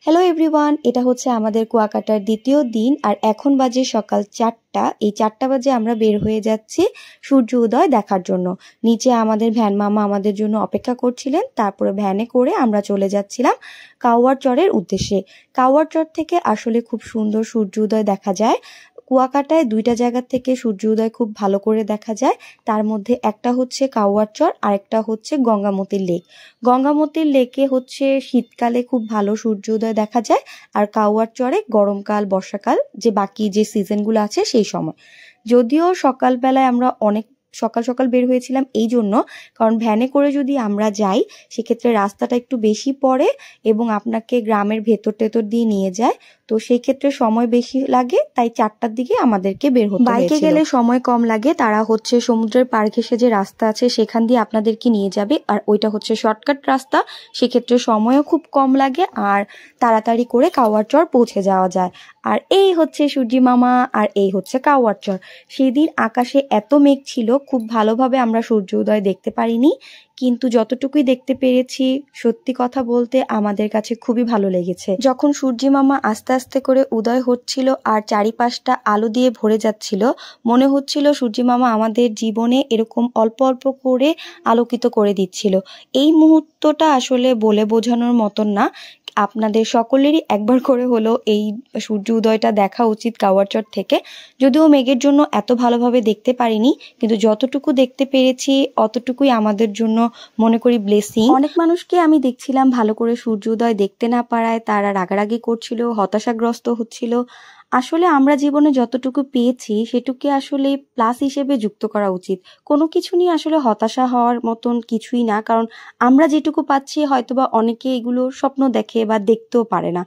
Hello everyone, এটা হচ্ছে আমাদের কুয়াকাটার দ্বিতীয় দিন আর এখন বাজে সকাল 4টা। এই 4টা বাজে আমরা বের হয়ে যাচ্ছি সূর্য উদয় দেখার জন্য। নিচে আমাদের ভ্যান মামা আমাদের জন্য অপেক্ষা করছিলেন, তারপরে ভ্যানে করে আমরা চলে যাচ্ছিলাম কাউয়ার চরের উদ্দেশ্যে। কাউয়ার চর থেকে আসলে খুব সুন্দর সূর্য উদয় দেখা যায়। কুয়াকাটায় দুইটা জায়গা থেকে সূর্য উদয় খুব ভালো করে দেখা যায়। তার মধ্যে একটা হচ্ছে কাউয়ার চর আর একটা হচ্ছে গঙ্গামতির লেক। গঙ্গামতির লেকে হচ্ছে শীতকালে খুব ভালো সূর্য উদয় দেখা যায়, আর কাউয়ার চরে গরমকাল বর্ষাকাল যে বাকি যে সিজনগুলো আছে সেই সময়। যদিও সকালবেলায় আমরা অনেক সকাল সকাল বের হয়েছিলাম এই জন্য, কারণ ভ্যানে করে যদি আমরা যাই সেক্ষেত্রে রাস্তাটা একটু বেশি পড়ে এবং আপনাকে গ্রামের ভেতর টেতর দিয়ে নিয়ে যায়, তো সেই ক্ষেত্রে সময় বেশি লাগে, তাই 4টার দিকে আমাদেরকে বের হতে হয়েছিল। বাইকে গেলে সময় কম লাগে, তারা হচ্ছে সমুদ্রের পাড় ঘেঁষে যে রাস্তা আছে সেখান দিয়ে আপনাদেরকে নিয়ে যাবে, আর ওইটা হচ্ছে শর্টকাট রাস্তা, সেক্ষেত্রে সময়ও খুব কম লাগে আর তাড়াতাড়ি করে কাউয়ার চর পৌঁছে যাওয়া যায়। আর এই হচ্ছে সূর্যি মামা আর এই হচ্ছে কাউয়ার চর। সেদিন আকাশে এত মেঘ ছিল, খুব ভালোভাবে আমরা সূর্য উদয় দেখতে পারিনি, কিন্তু যতটুকুই দেখতে পেরেছি সত্যি কথা বলতে আমাদের কাছে খুবই ভালো লেগেছে। যখন সূর্যি মামা আস্তে আস্তে করে উদয় হচ্ছিল আর চারিপাশটা আলো দিয়ে ভরে যাচ্ছিল, মনে হচ্ছিল সূর্যি মামা আমাদের জীবনে এরকম অল্প অল্প করে আলোকিত করে দিচ্ছিল। এই মুহূর্তটা আসলে বলে বোঝানোর মতন না। আপনাদের সকলেরই একবার করে হলো এই সূর্য উদয়টা দেখা উচিত কাউয়ার চর থেকে। যদিও মেঘের জন্য এত ভালোভাবে দেখতে পারিনি, কিন্তু যতটুকু দেখতে পেরেছি অতটুকুই আমাদের জন্য মনে করি ব্লেসিং। অনেক মানুষকে আমি দেখছিলাম ভালো করে সূর্য উদয় দেখতে না পারায় তারা রাগারাগি করছিল, হতাশাগ্রস্ত হচ্ছিল। আসলে আমরা জীবনে যতটুকু পেয়েছি সেটুকে আসলে প্লাস হিসেবে যুক্ত করা উচিত। কোনো কিছু নিয়ে আসলে হতাশা হওয়ার মতন কিছুই না, কারণ আমরা যেটুকু পাচ্ছি হয়তোবা অনেকে এগুলো স্বপ্ন দেখে বা দেখতেও পারে না।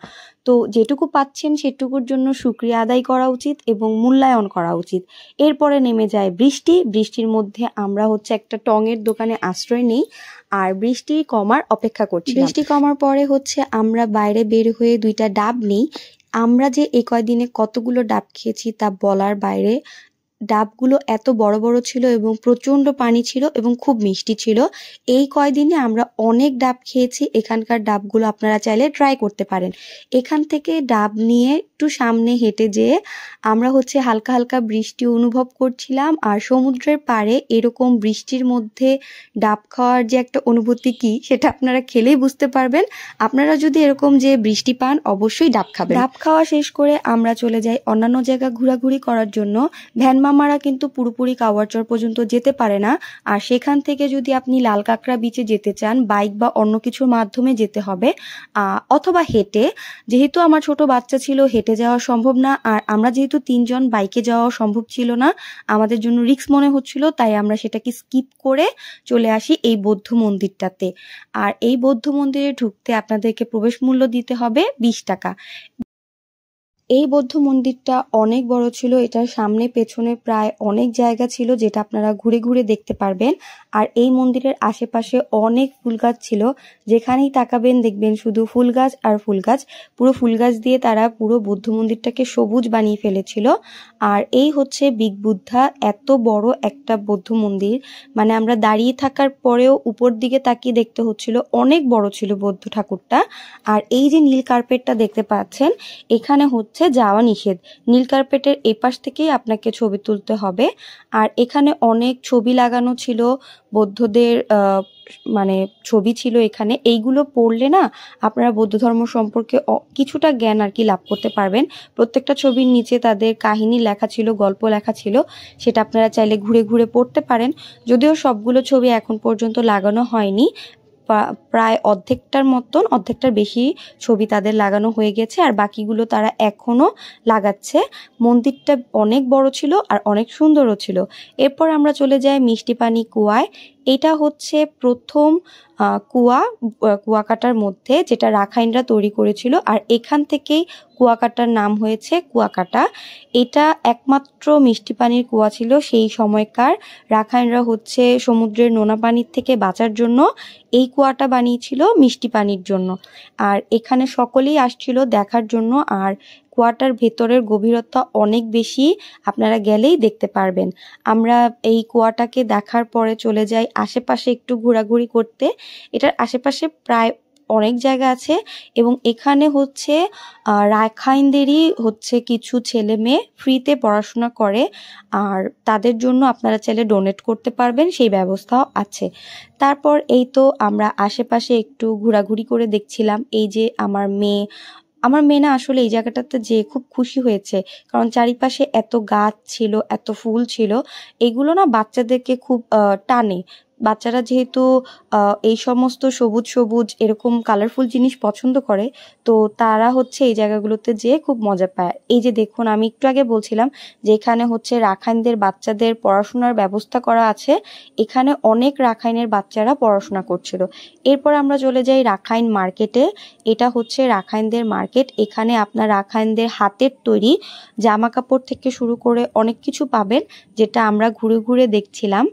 তো যেটুকু পাচ্ছেন সেটুকুর জন্য শুকরিয়া আদায় করা উচিত এবং মূল্যায়ন করা উচিত। এরপরে নেমে যায় বৃষ্টি। বৃষ্টির মধ্যে আমরা হচ্ছে একটা টঙের দোকানে আশ্রয় নেই আর বৃষ্টি কমার অপেক্ষা করছি। বৃষ্টি কমার পরে হচ্ছে আমরা বাইরে বের হয়ে দুইটা ডাব নিই। আমরা যে এই কয়দিনে কতগুলো ডাব খেয়েছি তা বলার বাইরে। ডাবগুলো এত বড় বড় ছিল এবং প্রচন্ড পানি ছিল এবং খুব মিষ্টি ছিল। এই কয়দিনে আমরা অনেক ডাব খেয়েছি। এখানকার ডাবগুলো আপনারা চাইলে ট্রাই করতে পারেন। এখান থেকে ডাব নিয়ে একটু সামনে হেঁটে যেয়ে আমরা হচ্ছে হালকা হালকা বৃষ্টি অনুভব করছিলাম, আর সমুদ্রের পাড়ে এরকম বৃষ্টির মধ্যে ডাব খাওয়ার যে একটা অনুভূতি কি সেটা আপনারা খেলেই বুঝতে পারবেন। আপনারা যদি এরকম যে বৃষ্টি পান অবশ্যই ডাব খাবেন। ডাব খাওয়া শেষ করে আমরা চলে যাই অন্যান্য জায়গা ঘোরাঘুরি করার জন্য। ভ্যান মামারা কিন্তু পুরোপুরি কাউয়ার চর পর্যন্ত যেতে পারে না, আর সেখান থেকে যদি আপনি লাল কাঁকড়া বিচে যেতে চান বাইক বা অন্য কিছুর মাধ্যমে যেতে হবে, অথবা হেঁটে। যেহেতু আমার ছোট বাচ্চা ছিল, হেঁটে যাওয়া সম্ভব না, আর আমরা যেহেতু 3জন বাইকে যাওয়া সম্ভব ছিল না, আমাদের জন্য রিস্ক মনে হচ্ছিল, তাই আমরা সেটাকে স্কিপ করে চলে আসি এই বৌদ্ধ মন্দিরটাতে। আর এই বৌদ্ধ মন্দিরে ঢুকতে আপনাদেরকে প্রবেশ মূল্য দিতে হবে 20 টাকা। এই বৌদ্ধ মন্দিরটা অনেক বড় ছিল, এটার সামনে পেছনে প্রায় অনেক জায়গা ছিল যেটা আপনারা ঘুরে ঘুরে দেখতে পারবেন। আর এই মন্দিরের আশেপাশে অনেক ফুল গাছ ছিল, যেখানেই তাকাবেন দেখবেন শুধু ফুল গাছ আর ফুল গাছ। পুরো ফুল গাছ দিয়ে তারা পুরো বৌদ্ধ মন্দিরটাকে সবুজ বানিয়ে ফেলেছিল। আর এই হচ্ছে বিগ বুদ্ধা, এত বড় একটা বৌদ্ধ মন্দির, মানে আমরা দাঁড়িয়ে থাকার পরেও উপর দিকে তাকিয়ে দেখতে হচ্ছিল, অনেক বড় ছিল বৌদ্ধ ঠাকুরটা। আর এই যে নীল কার্পেটটা দেখতে পাচ্ছেন, এখানে যাওয়া নিষেধ। নীল কার্পেটের এই পাশ থেকেই আপনাকে ছবি তুলতে হবে। আর এখানে অনেক ছবি লাগানো ছিল, বৌদ্ধদের মানে ছবি ছিল এখানে। এইগুলো পড়লে না আপনারা বৌদ্ধ ধর্ম সম্পর্কে কিছুটা জ্ঞান আর কি লাভ করতে পারবেন। প্রত্যেকটা ছবির নিচে তাদের কাহিনী লেখা ছিল, গল্প লেখা ছিল, সেটা আপনারা চাইলে ঘুরে ঘুরে পড়তে পারেন। যদিও সবগুলো ছবি এখন পর্যন্ত লাগানো হয়নি, প্রায় অর্ধেকটার বেশি ছবি তাদের লাগানো হয়ে গেছে, আর বাকিগুলো তারা এখনো লাগাচ্ছে। মন্দিরটা অনেক বড় ছিল আর অনেক সুন্দরও ছিল। এরপর আমরা চলে যাই মিষ্টি পানি কুয়ায়। এটা হচ্ছে প্রথম কুয়াকাটার মধ্যে যেটা রাখাইনরা তৈরি করেছিল, আর এখান থেকেই কুয়াকাটার নাম হয়েছে কুয়াকাটা। এটা একমাত্র মিষ্টি পানির কুয়া ছিল সেই সময়কার। রাখাইনরা হচ্ছে সমুদ্রের নোনা পানির থেকে বাঁচার জন্য এই কুয়াটা বানিয়েছিল মিষ্টি পানির জন্য। আর এখানে সকলেই আসছিল দেখার জন্য, আর কুয়াটার ভেতরের গভীরতা অনেক বেশি, আপনারা গেলেই দেখতে পারবেন। আমরা এই কুয়াটাকে দেখার পরে চলে যাই আশেপাশে একটু ঘোরাঘুরি করতে। এটার আশেপাশে প্রায় অনেক জায়গা আছে এবং এখানে হচ্ছে রাখাইনদেরই হচ্ছে কিছু ছেলে মেয়ে ফ্রিতে পড়াশোনা করে, আর তাদের জন্য আপনারা চাইলে ডোনেট করতে পারবেন, সেই ব্যবস্থাও আছে। তারপর এই তো আমরা আশেপাশে একটু ঘোরাঘুরি করে দেখছিলাম। এই যে আমার মেয়ে না আসলে এই জায়গাটাতে যে খুব খুশি হয়েছে, কারণ চারিপাশে এত গাছ ছিল, এত ফুল ছিল, এগুলো না বাচ্চাদেরকে খুব টানে। বাচ্চারা যেহেতু এই সমস্ত সবুজ সবুজ এরকম কালারফুল জিনিস পছন্দ করে, তো তারা হচ্ছে এই জায়গাগুলোতে যেয়ে খুব মজা পায়। এই যে দেখুন, আমি একটু আগে বলছিলাম যে এখানে হচ্ছে রাখাইনদের বাচ্চাদের পড়াশোনার ব্যবস্থা করা আছে। এখানে অনেক রাখাইনের বাচ্চারা পড়াশোনা করছিল। এরপর আমরা চলে যাই রাখাইন মার্কেটে। এটা হচ্ছে রাখাইনদের মার্কেট। এখানে আপনার রাখাইনদের হাতের তৈরি জামা কাপড় থেকে শুরু করে অনেক কিছু পাবেন, যেটা আমরা ঘুরে ঘুরে দেখছিলাম।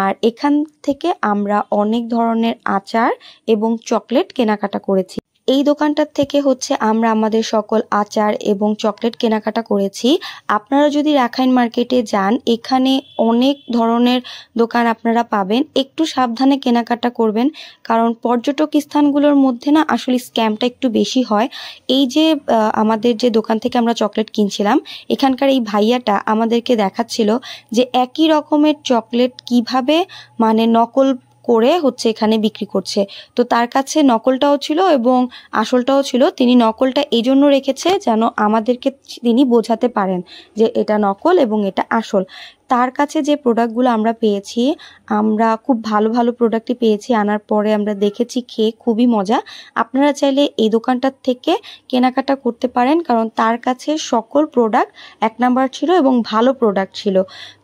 আর এখান থেকে আমরা অনেক ধরনের আচার এবং চকলেট কেনাকাটা করেছি। এই দোকানটার থেকে হচ্ছে আমরা আমাদের সকল আচার এবং চকলেট কেনাকাটা করেছি। আপনারা যদি রাখাইন মার্কেটে যান, এখানে অনেক ধরনের দোকান আপনারা পাবেন। একটু সাবধানে কেনাকাটা করবেন, কারণ পর্যটক স্থানগুলোর মধ্যে না আসলে স্ক্যামটা একটু বেশি হয়। এই যে আমাদের যে দোকান থেকে আমরা চকলেট কিনছিলাম, এখানকার এই ভাইয়াটা আমাদেরকে দেখাচ্ছিল যে একই রকমের চকলেট কিভাবে মানে নকল করে হচ্ছে এখানে বিক্রি করছে। তো তার কাছে নকলটাও ছিল এবং আসলটাও ছিল। তিনি নকলটা এই জন্য রেখেছে যেন আমাদেরকে তিনি বোঝাতে পারেন যে এটা নকল এবং এটা আসল। তার কাছে যে প্রোডাক্টগুলো আমরা পেয়েছি, আমরা খুব ভালো ভালো প্রোডাক্টই পেয়েছি। আনার পরে আমরা দেখেছি, খেয়ে খুবই মজা। আপনারা চাইলে এই দোকানটার থেকে কেনাকাটা করতে পারেন, কারণ তার কাছে সকল প্রোডাক্ট 1 নাম্বার ছিল এবং ভালো প্রোডাক্ট ছিল।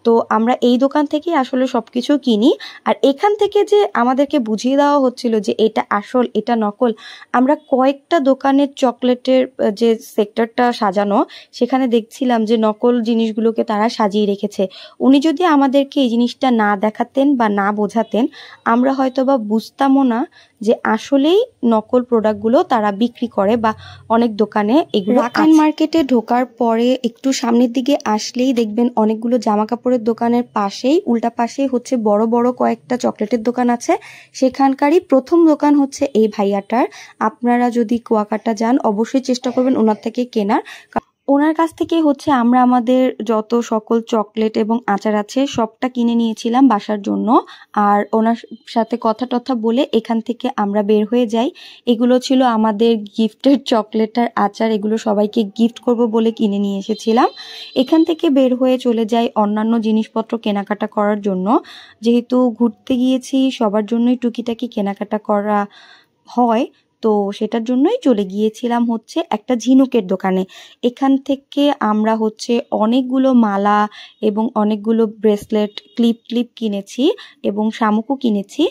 তো আমরা এই দোকান থেকেই আসলে সবকিছু কিনি। আর এখান থেকে যে আমাদেরকে বুঝিয়ে দেওয়া হচ্ছিল যে এটা আসল এটা নকল, আমরা কয়েকটা দোকানের চকলেটের যে সেক্টরটা সাজানো, সেখানে দেখছিলাম যে নকল জিনিসগুলোকে তারা সাজিয়ে রেখেছে। উনি যদি আমাদেরকে এই জিনিসটা না দেখাতেন বা না বোঝাতেন, আমরা হয়তো বা বুঝতামও না যে আসলেই নকল প্রোডাক্টগুলো তারা বিক্রি করে বা অনেক দোকানে এগুলো। রাখাইন মার্কেটে ঢোকার পরে একটু সামনের দিকে আসলেই দেখবেন অনেকগুলো জামা কাপড়ের দোকানের পাশেই, উল্টা পাশেই হচ্ছে বড় বড় কয়েকটা চকলেটের দোকান আছে। সেখানকারই প্রথম দোকান হচ্ছে এই ভাইয়াটার। আপনারা যদি কুয়াকাটা যান, অবশ্যই চেষ্টা করবেন ওনার থেকে কেনার। ওনার কাছ থেকে হচ্ছে আমরা আমাদের যত সকল চকলেট এবং আচার আছে সবটা কিনে নিয়েছিলাম বাসার জন্য। আর ওনার সাথে কথা টথা বলে এখান থেকে আমরা বের হয়ে যাই। এগুলো ছিল আমাদের গিফটের চকলেট আর আচার, এগুলো সবাইকে গিফট করব বলে কিনে নিয়ে এসেছিলাম। এখান থেকে বের হয়ে চলে যাই অন্যান্য জিনিসপত্র কেনাকাটা করার জন্য। যেহেতু ঘুরতে গিয়েছি, সবার জন্যই টুকিটাকি কেনাকাটা করা হয়, তো সেটার জন্যই চলে গিয়েছিলাম হচ্ছে একটা ঝিনুকের দোকানে। এখান থেকে আমরা হচ্ছে অনেকগুলো মালা এবং অনেকগুলো ব্রেসলেট, ক্লিপ কিনেছি এবং শামুকও কিনেছি।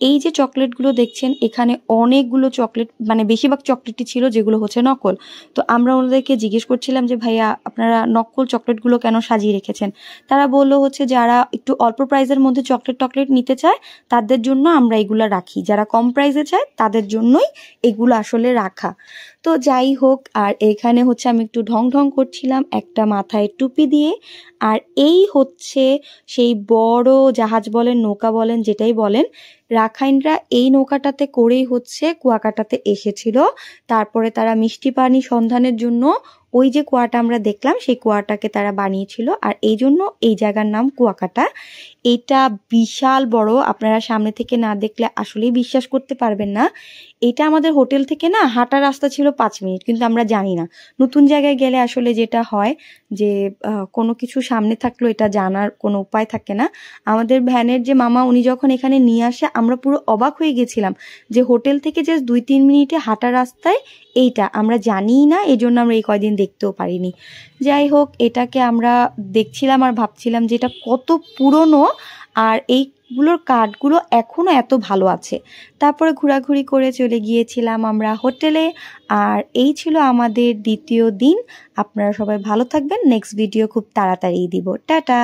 এই যে চকলেটগুলো দেখছেন, এখানে অনেকগুলো চকলেট, মানে বেশিরভাগ চকলেটই ছিল যেগুলো হচ্ছে নকল। তো আমরা ওনাদেরকে জিজ্ঞেস করছিলাম যে ভাইয়া, আপনারা নকল চকলেটগুলো কেন সাজিয়ে রেখেছেন? তারা বললো হচ্ছে যারা একটু অল্প প্রাইসের মধ্যে চকলেট নিতে চায় তাদের জন্য আমরা এগুলো রাখি, যারা কম প্রাইসে চায় তাদের জন্যই এগুলো আসলে রাখা। তো যাই হোক, আর এখানে হচ্ছে আমি একটু ঢং করছিলাম একটা মাথায় টুপি দিয়ে। আর এই হচ্ছে সেই বড় জাহাজ বলেন, নৌকা বলেন, যেটাই বলেন, রাখাইনরা এই নৌকাটাতে করেই হচ্ছে কুয়াকাটাতে এসেছিল। তারপরে তারা মিষ্টি পানি সন্ধানের জন্য ওই যে কুয়াটা আমরা দেখলাম, সেই কুয়াটাকে তারা বানিয়েছিল, আর এই জন্য এই জায়গার নাম কুয়াকাটা। এটা বিশাল বড়, আপনারা সামনে থেকে না দেখলে আসলেই বিশ্বাস করতে পারবেন না। এটা আমাদের হোটেল থেকে না হাঁটা রাস্তা ছিল 5 মিনিট, কিন্তু আমরা জানি না। নতুন জায়গায় গেলে আসলে যেটা হয় যে কোনো কিছু সামনে থাকলেও এটা জানার কোনো উপায় থাকে না। আমাদের ভ্যানের যে মামা, উনি যখন এখানে নিয়ে আসে, আমরা পুরো অবাক হয়ে গেছিলাম যে হোটেল থেকে জাস্ট 2-3 মিনিটে হাঁটা রাস্তায় এইটা, আমরা জানিই না, এই জন্য আমরা এই কয়দিন দেখতেও পারিনি। যাই হোক, এটাকে আমরা দেখছিলাম আর ভাবছিলাম যে এটা কত পুরনো, আর এইগুলোর কাঠগুলো এখনো এত ভালো আছে। তারপরে ঘোরাঘুরি করে চলে গিয়েছিলাম আমরা হোটেলে। আর এই ছিল আমাদের দ্বিতীয় দিন। আপনারা সবাই ভালো থাকবেন। নেক্সট ভিডিও খুব তাড়াতাড়ি দিব। টাটা।